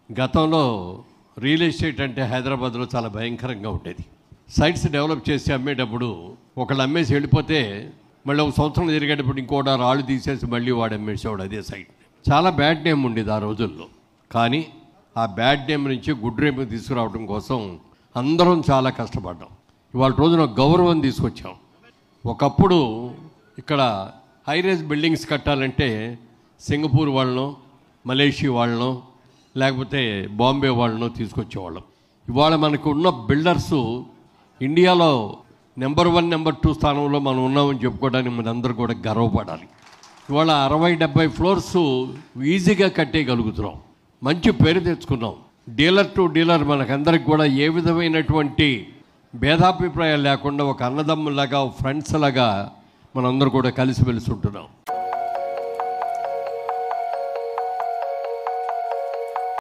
గతంలో real estate అంటే హైదరాబాద్లో చాలా భయంకరంగా ఉండేది. సైట్స్ డెవలప్ చేసి అమ్మేటప్పుడు ఒకళ్ళు అమ్మేసి వెళ్ళిపోతే మళ్ళీ ఒక సంవత్సరం తిరిగేటప్పుడు ఇంకోటి రాళ్ళు తీసేసి మళ్ళీ వాడు అమ్మేసేవాడు అదే సైట్. చాలా బ్యాడ్ నేమ్ ఉండేది ఆ రోజుల్లో. కానీ ఆ బ్యాడ్ నేమ్ నుంచి గుడ్ నేమ్ తీసుకురావడం కోసం అందరం చాలా కష్టపడ్డాం. ఇవాళ రోజున గౌరవం తీసుకొచ్చాం. ఒకప్పుడు ఇక్కడ హైరేజ్ బిల్డింగ్స్ కట్టాలంటే సింగపూర్ వాళ్ళను, మలేషియా వాళ్ళను, లేకపోతే బాంబే వాళ్ళను తీసుకొచ్చేవాళ్ళం. ఇవాళ మనకు ఉన్న బిల్డర్సు ఇండియాలో నెంబర్ 1, నెంబర్ 2 స్థానంలో మనం ఉన్నామని చెప్పుకోవడానికి మనందరూ కూడా గర్వపడాలి. ఇవాళ 60-70 ఫ్లోర్స్ ఈజీగా కట్టేయగలుగుతున్నాం. మంచి పేరు తెచ్చుకున్నాం. డీలర్ టు డీలర్ మనకందరికి కూడా ఏ విధమైనటువంటి భేదాభిప్రాయాలు లేకుండా ఒక అన్నదమ్ములాగా, ఫ్రెండ్స్ లాగా మనందరూ కూడా కలిసిమెలిసి ఉంటున్నాం.